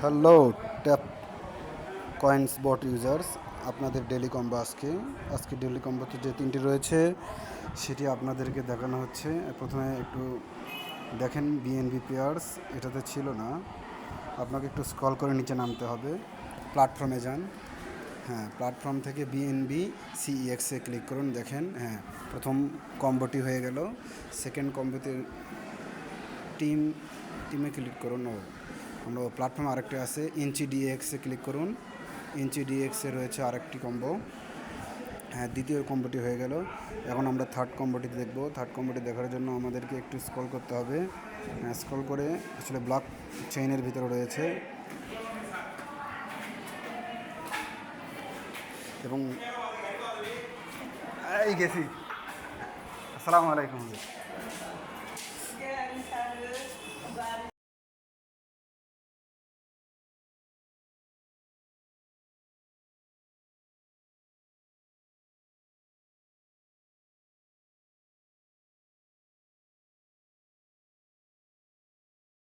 Hello tap coins বট users, আপনাদের daily combo আজকে daily কম্বোতে যে তিনটি রয়েছে সেটি আপনাদেরকে দেখানো হচ্ছে। প্রথমে একটু দেখেন বিএনবি পেয়ার্স, এটাতে ছিল না, আপনাকে একটু স্ক্রল করে নিচে নামতে হবে, প্ল্যাটফর্মে যান। হ্যাঁ, প্ল্যাটফর্ম থেকে বিএনবি সিইএক্সে ক্লিক করুন। দেখেন, হ্যাঁ, প্রথম কম্বোটি হয়ে গেল। সেকেন্ড কম্বোতে টিমে ক্লিক করুন। আমরা প্ল্যাটফর্মে আরেকটি আছে ইঞ্চি ডিএক্সে ক্লিক করুন। ইঞ্চি ডিএক্সে রয়েছে আরেকটি কম্বো। হ্যাঁ, দ্বিতীয় কম্বোটি হয়ে গেল। এখন আমরা থার্ড কম্বোটি দেখব। থার্ড কম্বোটি দেখার জন্য আমাদেরকে একটু স্ক্রল করতে হবে। স্ক্রল করে আসলে ব্লক চেইনের ভিতরে রয়েছে এবং এই গেছি। আসসালামু আলাইকুম।